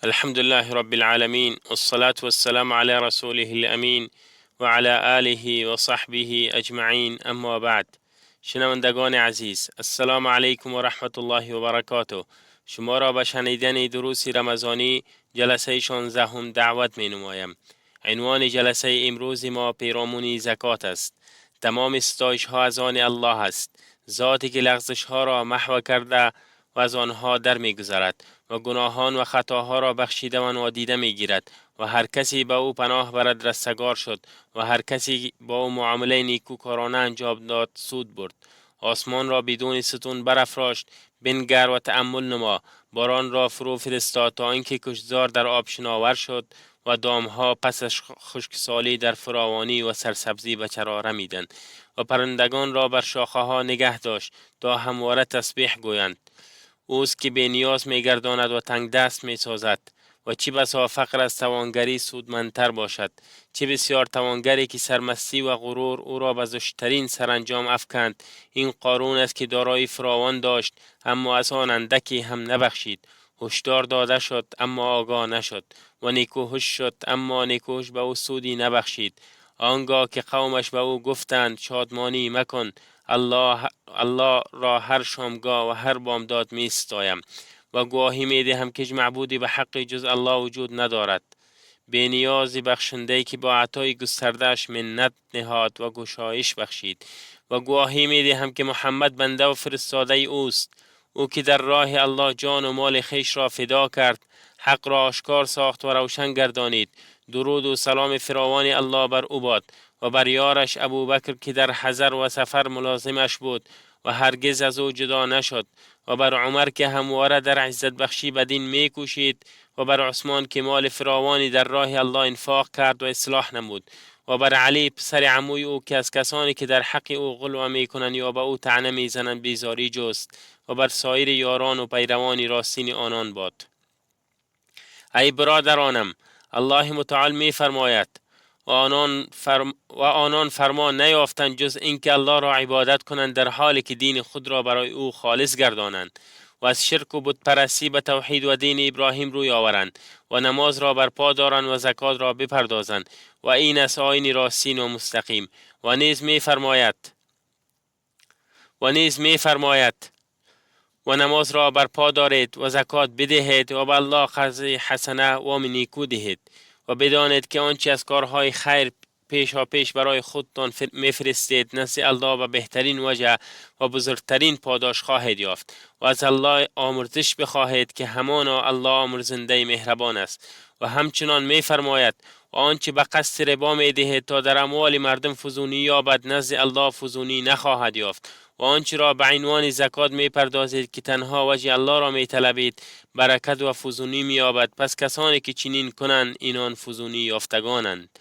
الحمد لله رب العالمين والصلاة والسلام على رسوله الأمين و علی آله و صحبه اجمعین، اما بعد. شنوندگان عزیز، السلام علیکم و رحمت الله و برکاته. شما را به شنیدن دروس رمضانی جلسه 16 دعوت می نمایم. عنوان جلسه امروز ما پیرامون زکات است. تمام ستایش ها از آن الله است، ذاتی که لغزش ها را محو کرده و از آنها در می گذرد و گناهان و خطاها را بخشیده و نادیده می گیرد و هر کسی به او پناه برد رستگار شد و هر کسی با او معامله نیکوکارانه انجام داد سود برد. آسمان را بدون ستون برافراشت، بنگر و تأمل نما. باران را فرو فرستاد تا اینکه کشتزار در آب شناور شد و دامها پس از خشکسالی در فراوانی و سرسبزی به چرا رمیدند و پرندگان را بر شاخه ها نگه داشت تا همواره تسبیح گویند. اوست که بی نیاز می گرداند و تنگ دست می سازد و چه بسا فقر از توانگری سودمندتر باشد. چه بسیار توانگری که سرمستی و غرور او را به زشترین سرانجام افکند. این قارون است که دارایی فراوان داشت اما از آن اندکی هم نبخشید. هشدار داده شد اما آگاه نشد و نیکوهش شد اما نیکوهش به او سودی نبخشید. آنگاه که قومش به او گفتند شادمانی مکن، الله را هر شامگاه و هر بامداد می ستایم و گواهی می دهم که معبودی به حق جز الله وجود ندارد، بی نیاز بخشنده که با عطای گستردهش منت نهاد و گشایش بخشید. و گواهی می دهم که محمد بنده و فرستاده اوست، او که در راه الله جان و مال خیش را فدا کرد، حق را آشکار ساخت و روشن گردانید. درود و سلام فراوان الله بر او باد و بر یارش ابوبکر که در حضر و سفر ملازمش بود و هرگز از او جدا نشد، و بر عمر که همواره در عزت بخشی بدین می کوشید، و بر عثمان که مال فراوانی در راه الله انفاق کرد و اصلاح نمود، و بر علی پسر عموی او که از کسانی که در حق او غلو می کنند یا به او طعنه می زنند بیزاری جست، و بر سایر یاران و پیروان راستین آنان باد. ای برادرانم، الله متعال می فرماید و آنان فرمان نیافتند جز اینکه الله را عبادت کنند در حالی که دین خود را برای او خالص گردانند و از شرک و بت پرستی به توحید و دین ابراهیم روی آورند و نماز را برپا دارند و زکات را بپردازند و این است آیین راستین و مستقیم. و نیز می فرماید و نماز را برپا دارید و زکات بدهید و به الله قرض حسنه و نیکو دهید و بدانید که آنچه از کارهای خیر پیش برای خودتان میفرستید نزد الله به بهترین وجه و بزرگترین پاداش خواهید یافت و از الله آمرزش بخواهید که همانا الله آمرزنده مهربان است. و همچنان میفرماید و آنچه به قصد ربا میدهید تا در اموال مردم فزونی یابد نزد الله فزونی نخواهد یافت و آنچه را به عنوان زکات می پردازید که تنها وجه الله را می طلبید برکت و فزونی می یابد. پس کسانی که چنین کنند اینان فزونی یافتگانند.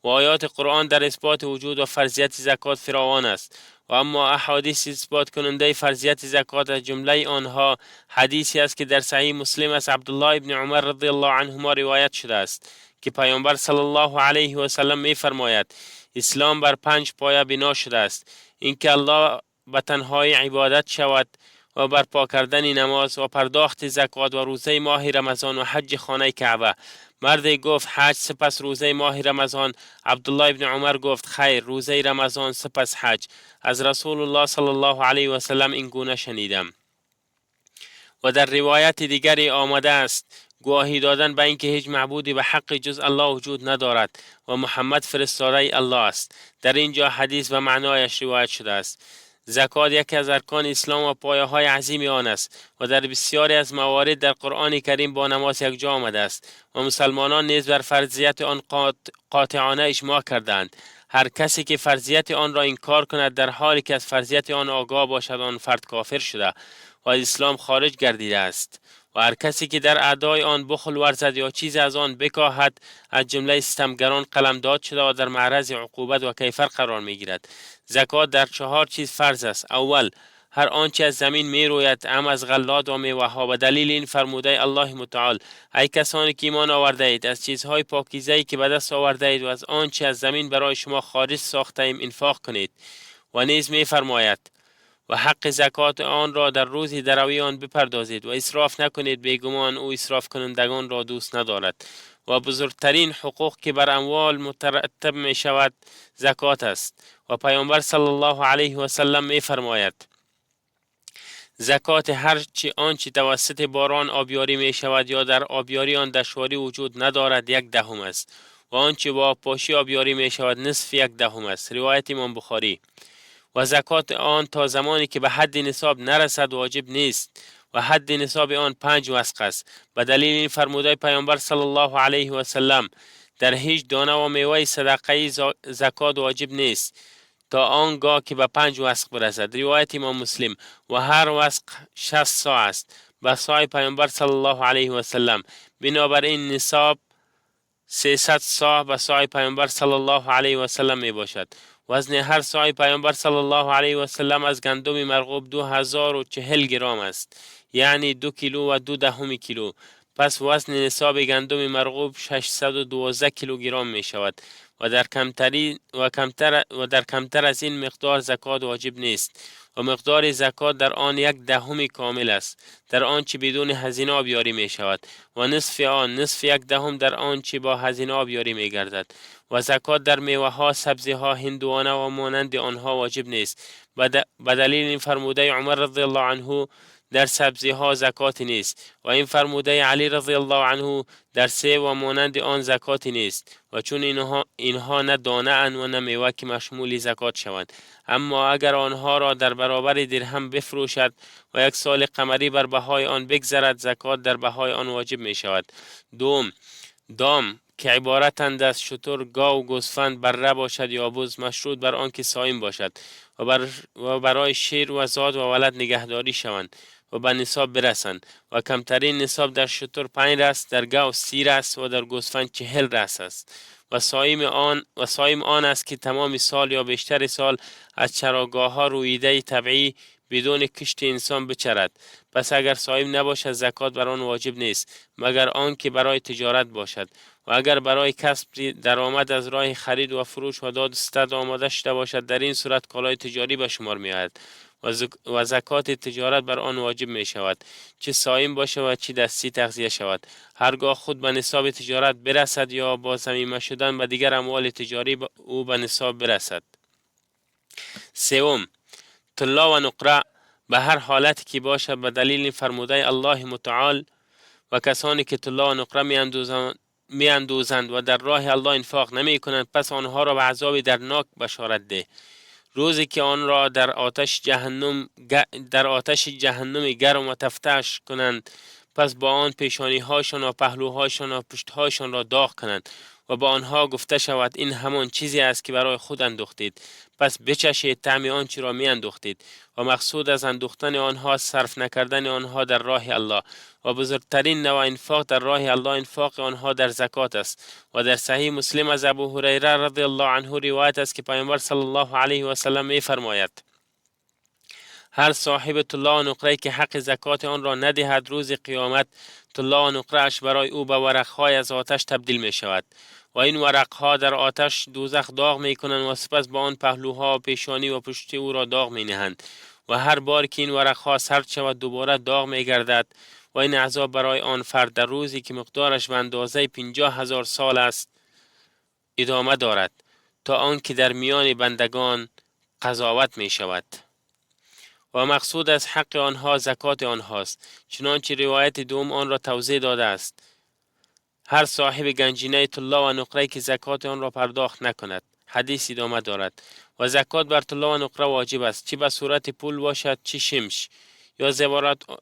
و آیات قرآن در اثبات وجود و فرضیت زکات فراوان است و اما احادیث اثبات کننده فرضیت زکات از جمله آنها حدیثی است که در صحیح مسلم از عبدالله ابن عمر رضی الله عنهما روایت شده است که پیامبر صلی الله علیه و سلم می فرماید اسلام بر 5 پایه بنا شده است: اینکه الله به تنهایی عبادت شود و برپا کردن نماز و پرداخت زکات و روزه ماه رمضان و حج خانه کعبه. مردی گفت حج سپس روزه ماه رمضان. عبدالله ابن عمر گفت خیر، روزه رمضان سپس حج. از رسول الله صلی الله علیه و سلم این گونه شنیدم. و در روایت دیگری آمده است گواهی دادن به اینکه هیچ معبودی به حق جز الله وجود ندارد و محمد فرستاده الله است. در اینجا حدیث و معنایش روایت شده است. زکات یکی از ارکان اسلام و پایه های عظیم آن است و در بسیاری از موارد در قرآن کریم با نماز یکجا آمده است و مسلمانان نیز بر فرضیت آن قاطعانه اجماع کردند. هر کسی که فرضیت آن را انکار کند در حالی که از فرضیت آن آگاه باشد آن فرد کافر شده و از اسلام خارج گردیده است. و هر کسی که در ادای آن بخل ورزد یا چیز از آن بکاهد از جمله ستمگران قلمداد شده و در معرض عقوبت و کیفر قرار می گیرد. زکات در 4 چیز فرض است. اول، هر آنچه از زمین می روید هم از غلات و میوه ها. و دلیل این فرموده الله متعال: ای کسانی که ایمان آورده اید از چیزهای پاکیزه‌ای که به دست آورده اید و از آنچه از زمین برای شما خارج ساخته ایم انفاق کنید. و نیز می فرماید و حق زکات آن را در روز دروی آن بپردازید و اسراف نکنید، بیگمان او اسراف کنندگان را دوست ندارد. و بزرگترین حقوق که بر اموال مترتب می شود زکات است. و پیامبر صلی الله علیه و سلم می فرماید زکات هر چی آنچه توسط باران آبیاری می شود یا در آبیاری آن دشواری وجود ندارد 1/10 است و آنچه با پاشی آبیاری می شود نصف 1/10 است. روایت امام بخاری. و زکات آن تا زمانی که به حد نصاب نرسد واجب نیست و حد نصاب آن 5 وسق است. به دلیل این فرموده پیامبر صلی الله علیه و سلم در هیچ دانه و میوه صدقه زکات واجب نیست تا آنگاه که به 5 وسق برسد. روایت امام مسلم. و هر وسق 60 ساع است به ساع پیامبر صلی الله علیه و سلم. بنابراین نصاب 300 ساع به ساع پیامبر صلی الله علیه و سلم می باشد. وزن هر ساع پیامبر صلی الله علیه و سلم از گندم مرغوب 2040 گرم است، یعنی 2 کیلو و 2 کیلو. پس وزن نصاب گندم مرغوب 612 کیلوگرم می شود و در کمتر از این مقدار زکات واجب نیست و مقدار زکات در آن 1/10 کامل است در آنچه بدون هزینه آبیاری می شود و نصف آن نصف 1/10 در آنچه با هزینه آبیاری می گردد. و زکات در میوه ها، سبزی ها، هندوانه و مانند آنها واجب نیست به دلیل این فرموده عمر رضی الله عنه در سبزی ها زکات نیست و این فرموده علی رضی الله عنه در سیب و مانند آن زکات نیست و چون اینها نه دانه اند و نه میوه که مشمول زکات شوند. اما اگر آنها را در برابر درهم بفروشد و 1 سال قمری بر بهای آن بگذرد زکات در بهای آن واجب می شود. دوم، دام که عبارتند از شتر، گاو، گوسفند، بره باشد یا بز، مشروط بر آنکه صائم باشد و برای شیر و زاد و ولد نگهداری شوند و به نصاب برسند و کمترین نصاب در شتر 5 رس، در گاو 30 رس و در گوسفند 40 رس است. و صائم آن است که تمام سال یا بیشتر سال از چراگاه ها رویده طبیعی بدون کشت انسان بچرد. پس اگر صائم نباشد زکات بر آن واجب نیست مگر آن که برای تجارت باشد و اگر برای کسب درآمد از راه خرید و فروش و داد ستد آماده شده باشد در این صورت کالای تجاری به شمار می آید و زکات تجارت بر آن واجب می شود، چه صائم باشه و چه دستی تغذیه شود، هرگاه خود به نصاب تجارت برسد یا با ضمیمه شدن به دیگر اموال تجاری او به نصاب برسد. سوم، طلا و نقره به هر حالتی که باشد به دلیل فرموده الله متعال و کسانی که طلا و نقره می اندوزند و در راه الله انفاق نمی کنند پس آنها را به عذاب درناک بشارت ده، روزی که آن را در آتش جهنم گرم و تفتش کنند، پس با آن پیشانی هاشان و پهلوهاشان و پشتهاشان را داغ کنند و با آنها گفته شود این همان چیزی است که برای خود اندوختید، پس بچشید طعم آنچه را می اندوختید. و مقصود از اندوختن آنها صرف نکردن آنها در راه الله و بزرگترین نوع انفاق در راه الله انفاق آنها در زکات است. و در صحیح مسلم از ابو هریره رضی الله عنه روایت است که پیامبر صلی الله علیه و سلم می فرماید هر صاحب طلا و نقره که حق زکات آن را ندهد روز قیامت طلا و نقره اش برای او به ورقهای از آتش تبدیل می شود و این ورقها در آتش دوزخ داغ می کنند و سپس با آن پهلوها و پیشانی و پشت او را داغ می نهند و هر بار که این ورقها سرد شود دوباره داغ می گردد و این عذاب برای آن فرد در روزی که مقدارش به اندازه 50,000 سال است ادامه دارد تا آنکه در میان بندگان قضاوت می شود. و مقصود از حق آنها زکات آنهاست، چنانچه روایت دوم آن را توضیح داده است. هر صاحب گنجینه طلا و نقره که زکات آن را پرداخت نکند. حدیث ادامه دارد و زکات بر طلا و نقره واجب است، چه به صورت پول باشد چه شمش یا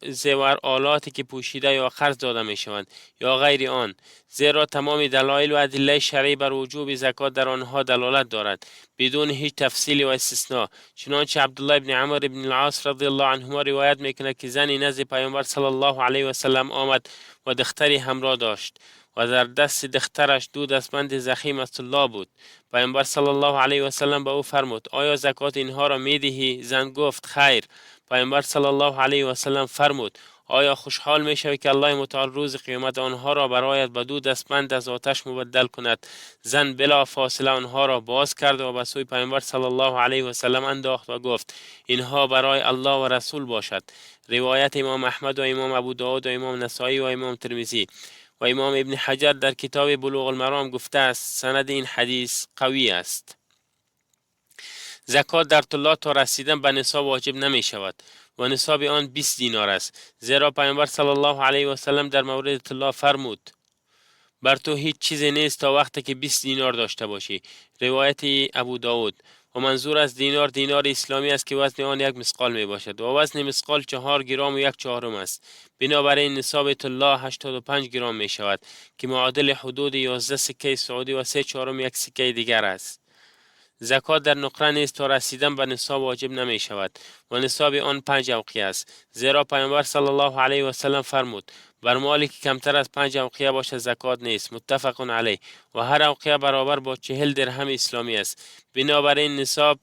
زیور آلاتی که پوشیده یا قرض داده می شوند یا غیر آن، زیرا تمام دلایل و ادله شرعی بر وجوب زکات در آنها دلالت دارد بدون هیچ تفصیل و استثناء. چنانچه عبدالله ابن عمر ابن العاص رضی الله عنهما روایت میکند که زنی نزد پیامبر صلی الله علیه و سلم آمد و دختری همراه داشت و در دست دخترش 2 دستبند ضخیم از طلا بود. پیامبر صلی الله علیه و سلم به او فرمود آیا زکات اینها را میدهی؟ زن گفت خیر. پیامبر صلی الله علیه و سلم فرمود آیا خوشحال می شوی که الله متعال روز قیامت آنها را برایت به دو دستبند از آتش مبدل کند؟ زن بلا فاصله آنها را باز کرد و به سوی پیامبر صلی الله علیه و سلم انداخت و گفت اینها برای الله و رسول باشد. روایت امام احمد و امام ابو داود و امام نسائی و امام ترمذی و امام ابن حجر در کتاب بلوغ المرام گفته است سند این حدیث قوی است. زکات در طلا تا رسیدن به نصاب واجب نمی شود و نصاب آن 20 دینار است، زیرا پیامبر صلی الله علیه و سلم در مورد طلا فرمود بر تو هیچ چیزی نیست تا وقتی که 20 دینار داشته باشی. روایت ابو داود. و منظور از دینار اسلامی است که وزن آن 1 مثقال می باشد و وزن مثقال 4 گرم و 1 چهارم است. بنابراین نصاب طلا 85 گرم می شود که معادل حدود 11 سکه سعودی و 3 چهارم یک سکه دیگر است. زکات در نقره نیز تا رسیدن به نصاب واجب نمی شود و نصاب آن 5 اوقیه است، زیرا پیامبر صلی الله علیه و سلم فرمود بر مالی که کمتر از 5 اوقیه باشد زکات نیست. متفق علیه. و هر اوقیه برابر با 40 درهم اسلامی است. بنابراین نصاب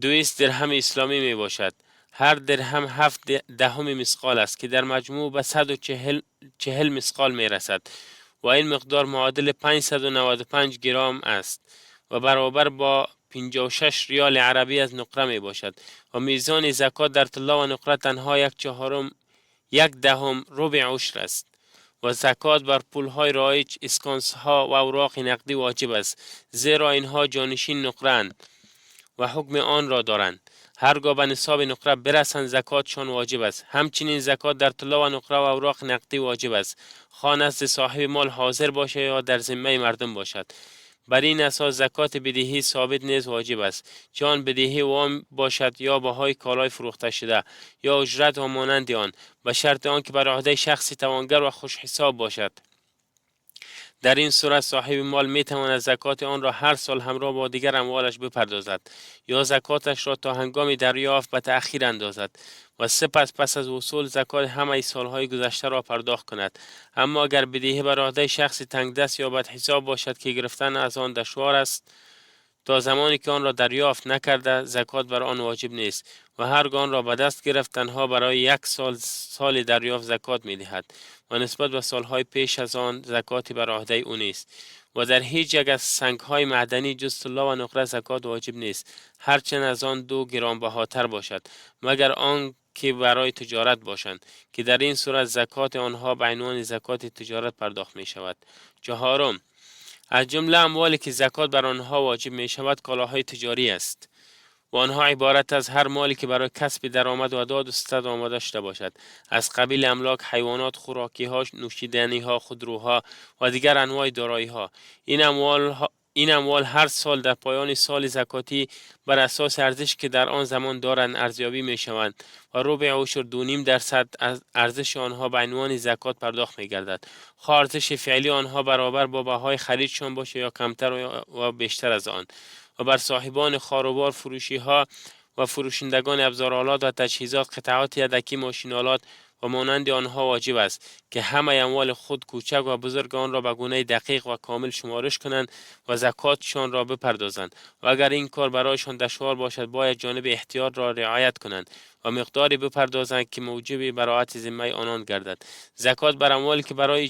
200 درهم اسلامی می باشد. هر درهم 7 دهم مثقال است که در مجموع به 140 مثقال می رسد و این مقدار معادل 595 گرم است و برابر با 56 ریال عربی از نقره می باشد و میزان زکات در طلا و نقره تنها 1 چهارم 1 دهم ربع عشر است. و زکات بر پولهای رایج، اسکانسها و اوراق نقدی واجب است، زیرا اینها جانشین نقره اند و حکم آن را دارند. هرگاه به نصاب نقره برسند زکاتشان واجب است. همچنین زکات در طلا و نقره و اوراق نقدی واجب است، خواه نزد صاحب مال حاضر باشه یا در ذمه مردم باشد. بر این اساس زکات بدهی ثابت نیز واجب است، چه آن بدهی وام باشد یا بهای کالای فروخته شده یا اجرت و مانند آن، به شرط آنکه بر عهده شخصی توانگر و خوش حساب باشد. در این صورت صاحب مال می تواند زکات آن را هر سال همراه با دیگر اموالش بپردازد یا زکاتش را تا هنگام دریافت به تأخیر اندازد و سپس پس از وصول زکات همه سالهای گذشته را پرداخت کند. اما اگر بدهی بر عهده شخصی تنگ دست یا بد حساب باشد که گرفتن از آن دشوار است، تا زمانی که آن را دریافت نکرده زکات بر آن واجب نیست و هرگاه آن را به دست گرفت تنها برای 1 سال دریافت زکات می دهد و نسبت به سالهای پیش از آن زکاتی بر عهده او نیست. و در هیچ یک از سنگهای معدنی جز طلا و نقره زکات واجب نیست، هرچند از آن 2 گرانبهاتر باشد، مگر آن که برای تجارت باشند که در این صورت زکات آنها به عنوان زکات تجارت پرداخت می شود. چهارم، از جمله اموالی که زکات بر آنها واجب می شود کالاهای تجاری است و آنها عبارت از هر مالی که برای کسب درآمد و داد و ستد آماده شده باشد، از قبیل املاک، حیوانات، خوراکی ها، نوشیدنی ها، خودروها و دیگر انواع دارایی ها. این اموال هر سال در پایان سال زکاتی بر اساس ارزش که در آن زمان دارند ارزیابی می شوند و ربع عشر 2.5% از ارزش آنها به عنوان زکات پرداخت می گردد، خواه ارزش فعلی آنها برابر با بهای خریدشان باشه یا کمتر و بیشتر از آن. و بر صاحبان خاروبار، فروشی ها و فروشندگان ابزارآلات و تجهیزات، قطعات یدکی، ماشین‌آلات و مانند آنها واجب است که همه اموال خود کوچک و بزرگ آن را به گونه دقیق و کامل شمارش کنند و زکاتشان را بپردازند و اگر این کار برایشان دشوار باشد باید جانب احتیاط را رعایت کنند و مقداری بپردازند که موجب براءت ذمه آنان گردد. زکات بر اموالی که برای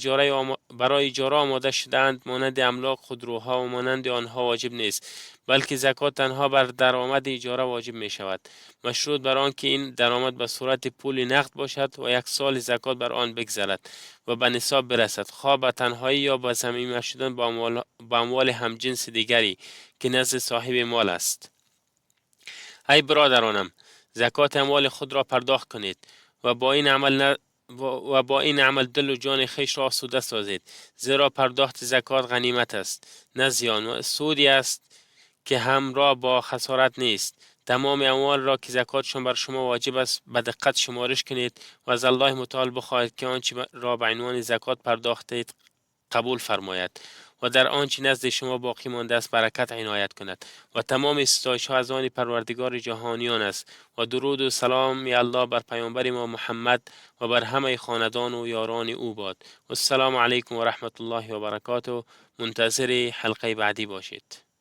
اجاره آماده شده‌اند مانند املاک، خودروها و مانند آنها واجب نیست، بلکه زکات تنها بر درآمد اجاره واجب می شود، مشروط بر آن که این درآمد به صورت پول نقد باشد و 1 سال زکات بر آن بگذرد و به نصاب برسد، خواه به تنهایی یا به ضمیمه شدن با اموال همجنس دیگری که نزد صاحب مال است. ای برادرانم، زکات اموال خود را پرداخت کنید و با این عمل دل و جان خیش را آسوده سازید، زیرا پرداخت زکات غنیمت است، نه زیان، و سودی است که همراه با خسارت نیست. تمام اموال را که زکاتشان بر شما واجب است به دقت شمارش کنید و از الله متعال بخواهید که آنچه را به عنوان زکات پرداختید قبول فرماید و در آنچه نزد شما باقی مانده است برکت عنایت کند و تمام ستایش ها از آن پروردگار جهانیان است و درود و سلام الله بر پیامبر ما محمد و بر همه خاندان و یاران او باد. و السلام علیکم و رحمت الله و برکاته. منتظر حلقه بعدی باشید.